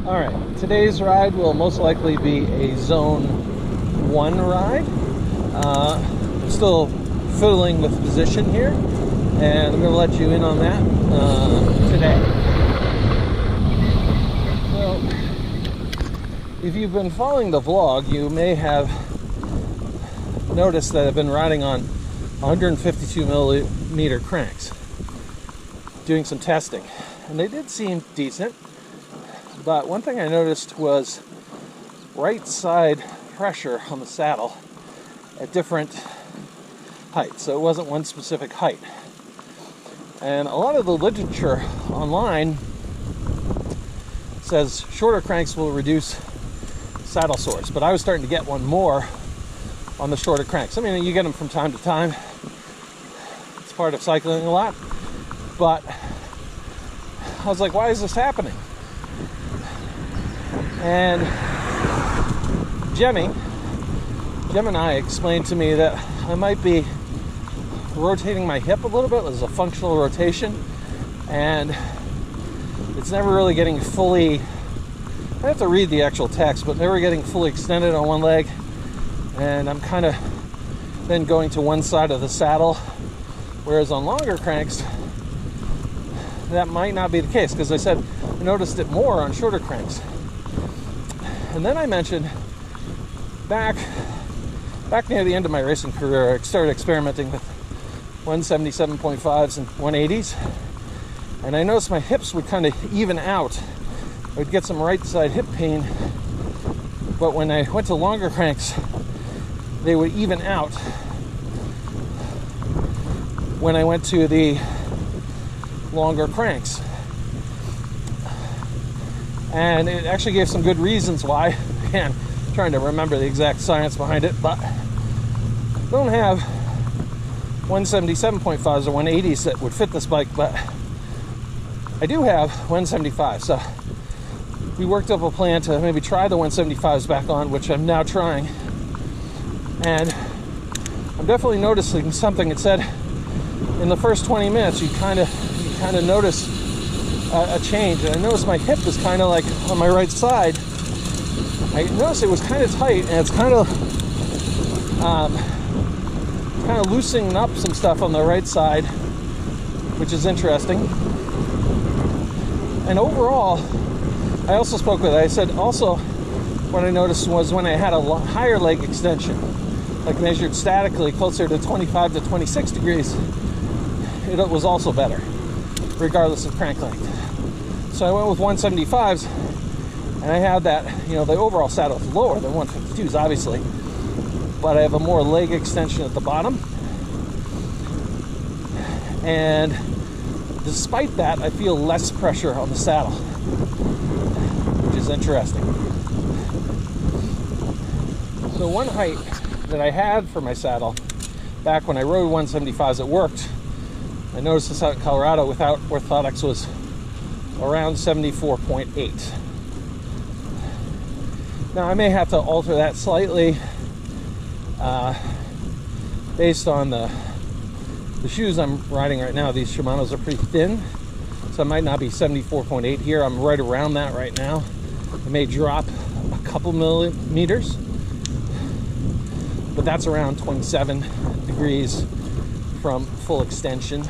Alright, today's ride will most likely be a Zone 1 ride. I'm still fiddling with position here, and I'm going to let you in on that today. So, if you've been following the vlog, you may have noticed that I've been riding on 152 millimeter cranks, doing some testing, and they did seem decent. But one thing I noticed was right side pressure on the saddle at different heights. So it wasn't one specific height. And a lot of the literature online says shorter cranks will reduce saddle sores. But I was starting to get one more on the shorter cranks. I mean, you get them from time to time. It's part of cycling a lot. But I was like, why is this happening? And Gemini explained to me that I might be rotating my hip a little bit. It was a functional rotation, and it's never really getting fully, I have to read the actual text, but never getting fully extended on one leg, and I'm kind of then going to one side of the saddle, whereas on longer cranks that might not be the case, because I said I noticed it more on shorter cranks. And then I mentioned back near the end of my racing career, I started experimenting with 177.5s and 180s, and I noticed my hips would kind of even out. I would get some right side hip pain, but when I went to longer cranks, they would even out when I went to the longer cranks. And it actually gave some good reasons why. Again, trying to remember the exact science behind it, but I don't have 177.5s or 180s that would fit this bike, but I do have 175. So we worked up a plan to maybe try the 175s back on, which I'm now trying. And I'm definitely noticing something. It said in the first 20 minutes, you kind of notice a change, and I noticed my hip is kind of like on my right side. I noticed it was kind of tight, and it's kind of loosening up some stuff on the right side, which is interesting. And overall, I also spoke with it. I said also what I noticed was when I had a higher leg extension, like measured statically closer to 25 to 26 degrees, it was also better, regardless of crank length. So I went with 175s, and I had that, the overall saddle is lower than 152s, obviously, but I have a more leg extension at the bottom. And despite that, I feel less pressure on the saddle, which is interesting. So one height that I had for my saddle back when I rode 175s, it worked. I noticed this out in Colorado without orthotics was around 74.8. Now I may have to alter that slightly based on the shoes I'm riding right now. These Shimanos are pretty thin, so I might not be 74.8 here. I'm right around that right now. I may drop a couple millimeters, but that's around 27 degrees from full extension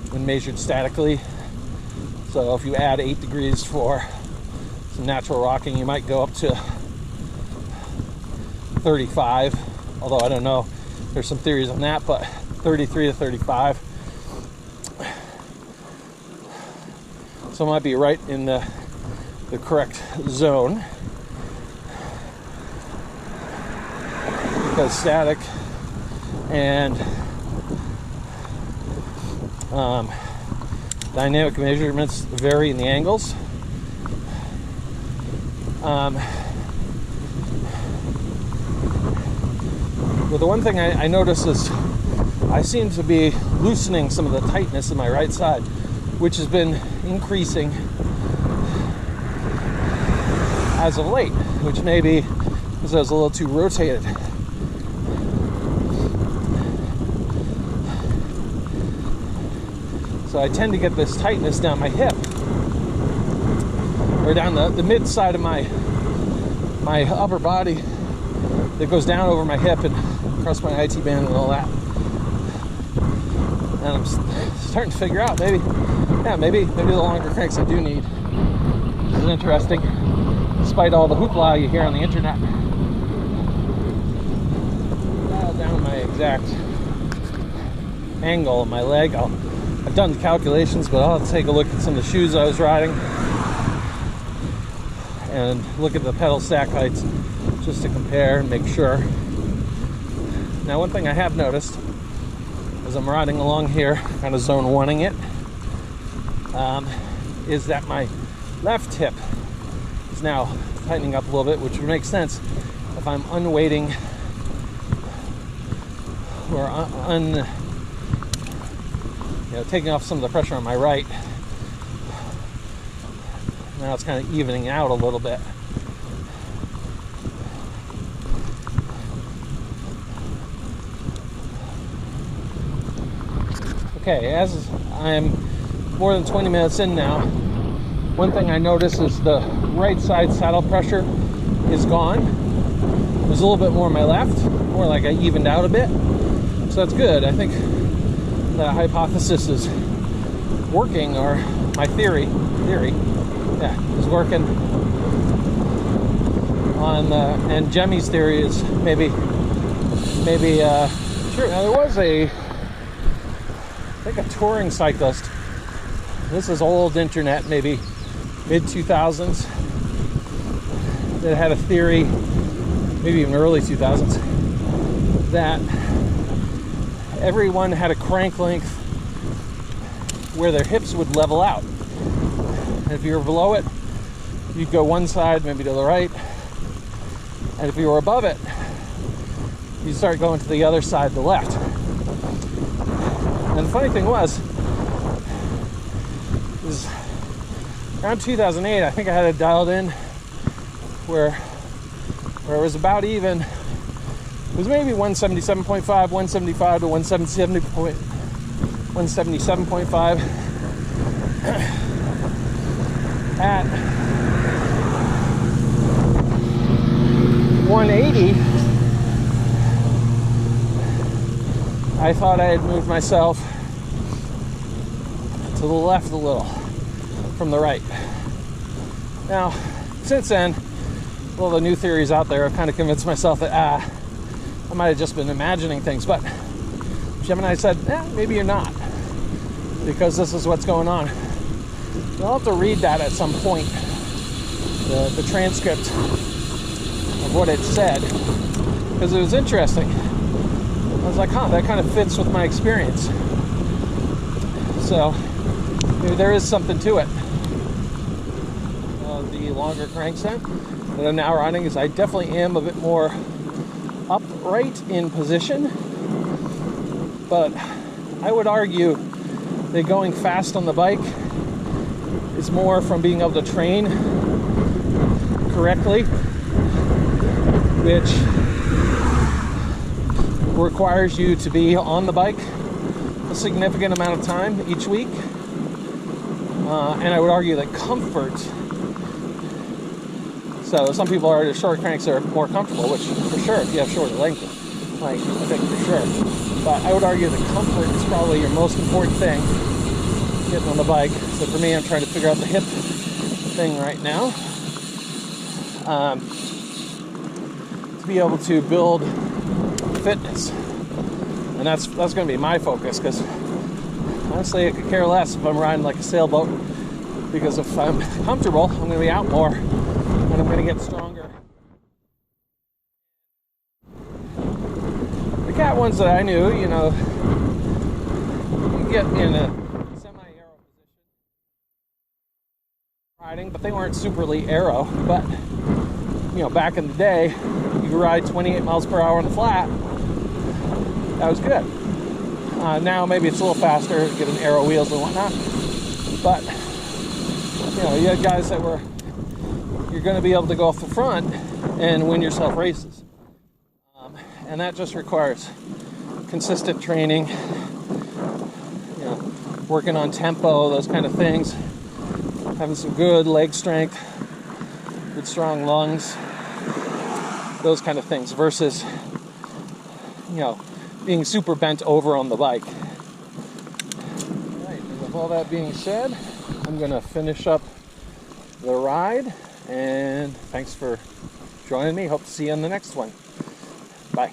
when measured statically. So if you add 8 degrees for some natural rocking, you might go up to 35, although I don't know, there's some theories on that, but 33 to 35. So I might be right in the correct zone, because static and dynamic measurements vary in the angles. Well, the one thing I noticed is I seem to be loosening some of the tightness in my right side, which has been increasing as of late, which may be because I was a little too rotated. So I tend to get this tightness down my hip. or down the mid side of my upper body that goes down over my hip and across my IT band and all that. And I'm starting to figure out maybe the longer cranks I do need. This is interesting, despite all the hoopla you hear on the internet. Dial down my exact angle of my leg. I've done the calculations, but I'll take a look at some of the shoes I was riding and look at the pedal stack heights just to compare and make sure. Now, one thing I have noticed as I'm riding along here, kind of zone one-ing it, is that my left hip is now tightening up a little bit, which would make sense if I'm unweighting or taking off some of the pressure on my right. Now it's kind of evening out a little bit. Okay, as I'm more than 20 minutes in now, one thing I notice is the right side saddle pressure is gone. There's a little bit more on my left, more like I evened out a bit. So that's good. I think the hypothesis is working, or my theory, is working. And Jemmy's theory is maybe sure. Now there was I think a touring cyclist. This is old internet, maybe mid 2000s, that had a theory, maybe even early 2000s, that everyone had a crank length where their hips would level out. And if you were below it, you'd go one side, maybe to the right. And if you were above it, you'd start going to the other side, the left. And the funny thing was around 2008, I think I had it dialed in where it was about even. It was maybe 177.5, 175 to 177.5. At 180, I thought I had moved myself to the left a little from the right. Now, since then, well, the new theories out there, I've kind of convinced myself that I might have just been imagining things, but Gemini said, maybe you're not, because this is what's going on. I'll have to read that at some point, the transcript of what it said, because it was interesting. I was like, that kind of fits with my experience. So maybe there is something to it. The longer crank set that I'm now riding is I definitely am a bit more upright in position, but I would argue that going fast on the bike is more from being able to train correctly, which requires you to be on the bike a significant amount of time each week. And I would argue that comfort, so some people are, short cranks are more comfortable, which for sure, if you have shorter length, like, I think for sure. But I would argue that comfort is probably your most important thing getting on the bike. So for me, I'm trying to figure out the hip thing right now, to be able to build fitness. And that's going to be my focus, because honestly, I could care less if I'm riding like a sailboat, because if I'm comfortable, I'm going to be out more and I'm going to get stronger. The cat ones that I knew, you get in a semi-aero position riding, but they weren't superly aero. But back in the day, you could ride 28 miles per hour on the flat. That was good. Now maybe it's a little faster, getting aero wheels and whatnot. But you had guys that you're going to be able to go off the front and win yourself races. And that just requires consistent training, working on tempo, those kind of things, having some good leg strength, good strong lungs, those kind of things, versus, being super bent over on the bike. All right, and with all that being said, I'm going to finish up the ride, and thanks for joining me. Hope to see you on the next one. Bye.